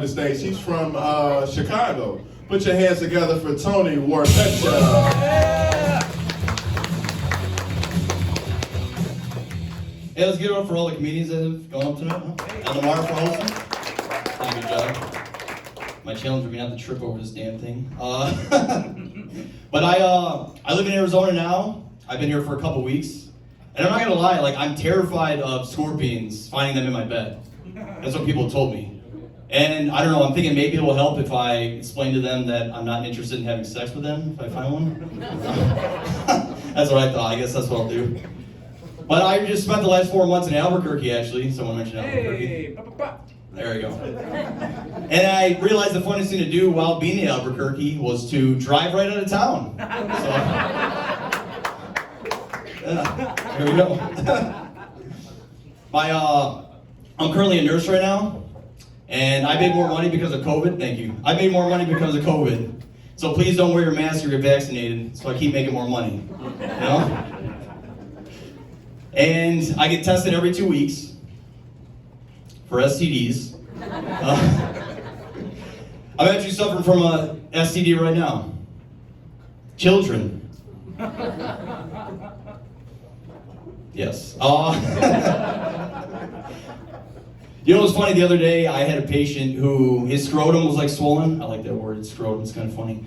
the stage. She's from Chicago. Put your hands together for Tony Wartecha. Hey, let's give it up for all the comedians that have gone up tonight. And Lamar for hosting. Thank you, Joe. My challenge would be not to trip over this damn thing. But I live in Arizona now. I've been here for a couple weeks. And I'm not gonna lie, like, I'm terrified of scorpions finding them in my bed. That's what people have told me. And I don't know, I'm thinking maybe it will help if I explain to them that I'm not interested in having sex with them if I find one. That's what I thought. I guess that's what I'll do. But I just spent the last 4 months in Albuquerque, actually. Someone mentioned Albuquerque. Hey, There we go. And I realized the funniest thing to do while being in Albuquerque was to drive right out of town. So, here we go. I'm currently a nurse right now, and I made more money because of COVID. Thank you. I made more money because of COVID. So please don't wear your mask or get vaccinated, so I keep making more money. You know? And I get tested every 2 weeks for STDs. I'm actually suffering from a STD right now. Children. Yes. You know what's funny? The other day I had a patient who, his scrotum was like swollen. I like that word, scrotum, it's kind of funny.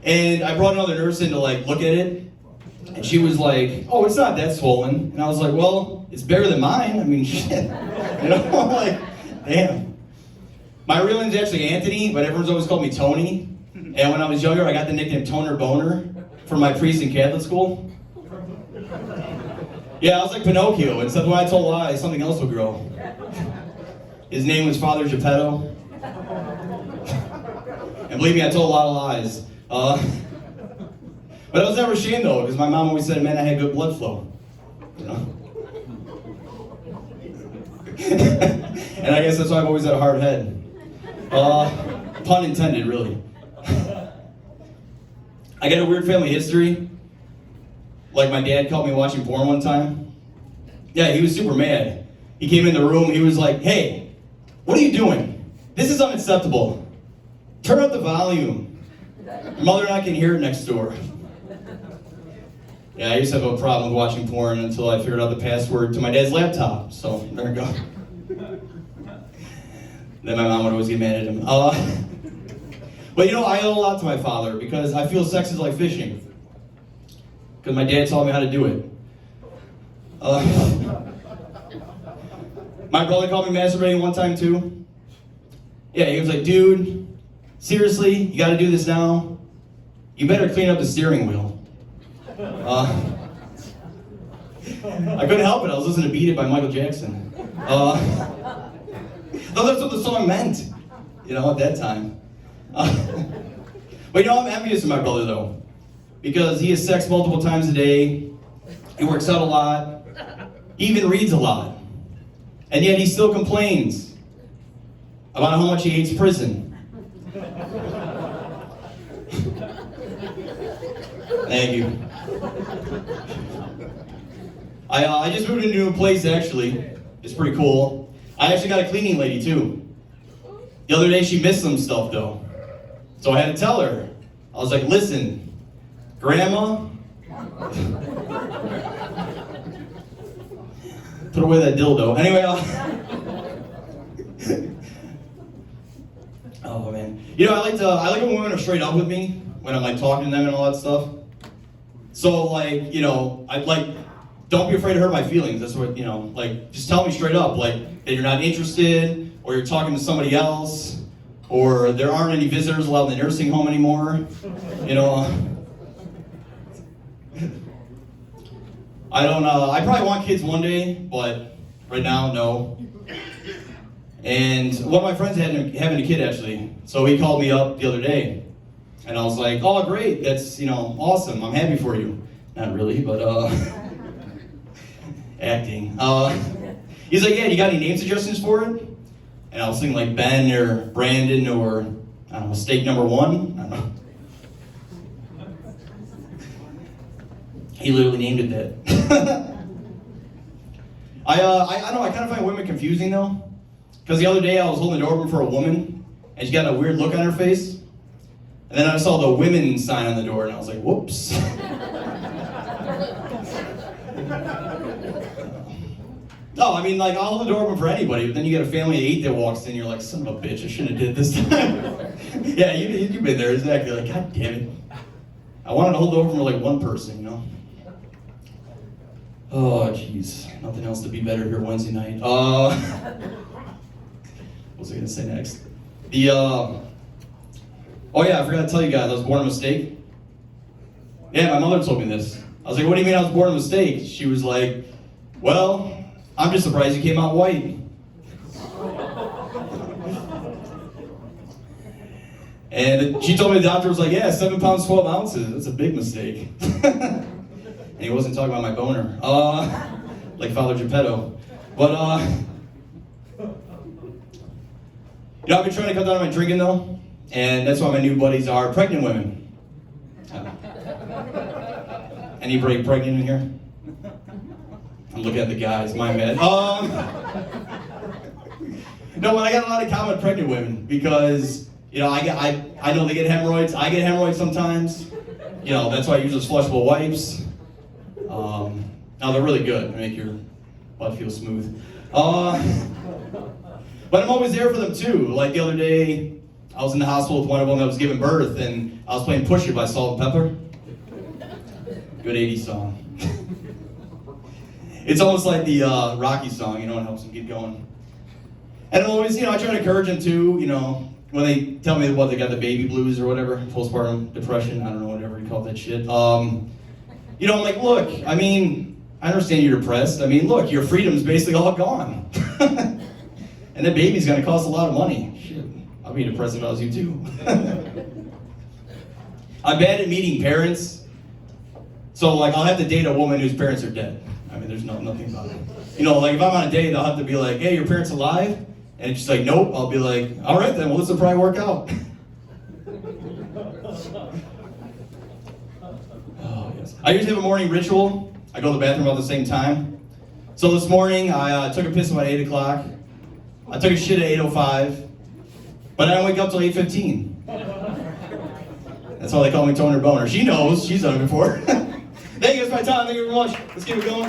And I brought another nurse in to like look at it. And she was like, oh, it's not that swollen. And I was like, well, it's bigger than mine. I mean, shit. You know, like, damn. My real name's actually Anthony, but everyone's always called me Tony. And when I was younger, I got the nickname Toner Boner from my priest in Catholic school. Yeah, I was like Pinocchio, except when I told lies, something else would grow. His name was Father Geppetto. And believe me, I told a lot of lies. But I was never ashamed though, because my mom always said it meant I had good blood flow. You know? And I guess that's why I've always had a hard head. Pun intended, really. I got a weird family history. Like my dad caught me watching porn one time. Yeah, he was super mad. He came in the room, he was like, hey, what are you doing? This is unacceptable. Turn up the volume. Your mother and I can hear it next door. Yeah, I used to have a problem with watching porn until I figured out the password to my dad's laptop. So, there we go. Then my mom would always get mad at him. But you know, I owe a lot to my father because I feel sex is like fishing. Because my dad taught me how to do it. My brother called me masturbating one time too. Yeah, he was like, dude, seriously, you gotta do this now? You better clean up the steering wheel. I couldn't help it, I was listening to Beat It by Michael Jackson. Though that's what the song meant, you know, at that time. But you know, I'm envious of my brother though. Because he has sex multiple times a day, he works out a lot, he even reads a lot. And yet he still complains about how much he hates prison. Thank you. I just moved into a new place actually. It's pretty cool. I actually got a cleaning lady too. The other day she missed some stuff though. So I had to tell her. I was like, listen, Grandma, put away that dildo. Anyway, oh man. You know, I like when women are straight up with me when I'm like talking to them and all that stuff. So like, you know, don't be afraid to hurt my feelings. That's what, you know, like, just tell me straight up, like, that you're not interested, or you're talking to somebody else, or there aren't any visitors allowed in the nursing home anymore, you know. I probably want kids one day, but right now, no. And one of my friends having a kid actually, so he called me up the other day, and I was like, oh great, that's, you know, awesome, I'm happy for you. Not really, but acting. He's like, yeah, you got any name suggestions for it? And I was thinking like Ben or Brandon or, I don't know, Steak Number One? I don't know. He literally named it that. I don't know, I kind of find women confusing though. Because the other day I was holding the door open for a woman, and she got a weird look on her face. And then I saw the women sign on the door, and I was like, whoops. No, I mean, like, I'll hold the door open for anybody, but then you get a family of 8 that walks in, you're like, son of a bitch, I shouldn't have did this time. Yeah, you've been there, exactly. Like, God damn it. I wanted to hold the door open for, like, one person, you know? Oh, jeez. Nothing else to be better here Wednesday night. What was I going to say next? Oh, yeah, I forgot to tell you guys, I was born a mistake. Yeah, my mother told me this. I was like, what do you mean I was born a mistake? She was like, well, I'm just surprised you came out white. And she told me the doctor was like, yeah, 7 pounds, 12 ounces. That's a big mistake. And he wasn't talking about my boner. Like Father Geppetto. But, you know, I've been trying to cut down on my drinking though. And that's why my new buddies are pregnant women. Any break pregnant in here? I'm looking at the guys, my man. No, but I got a lot of common with pregnant women because, you know, I know they get hemorrhoids. I get hemorrhoids sometimes. You know, that's why I use those flushable wipes. Now they're really good. They make your butt feel smooth. But I'm always there for them too. Like the other day, I was in the hospital with one of them that was giving birth, and I was playing Pusher by Salt and Pepper. Good 80s song. It's almost like the Rocky song, you know, it helps them get going. And I'm always, you know, I try to encourage them too, you know, when they tell me what they got the baby blues or whatever, postpartum depression, I don't know, whatever you call that shit. You know, I'm like, look, I mean, I understand you're depressed. I mean, look, your freedom's basically all gone. And that baby's gonna cost a lot of money. Shit, I'd be depressed if I was you too. I'm bad at meeting parents. So, like, I'll have to date a woman whose parents are dead. I mean, there's nothing about it. You know, like, if I'm on a date, I'll have to be like, hey, your parents alive? And she's like, nope. I'll be like, all right, then, well, this will probably work out. Oh, yes. I usually have a morning ritual. I go to the bathroom about the same time. So this morning, I took a piss about 8 o'clock. I took a shit at 8:05. But I don't wake up till 8:15. That's why they call me Toner Boner. She knows. She's done it before. Thank you, it's my time. Thank you very much. Let's keep it going.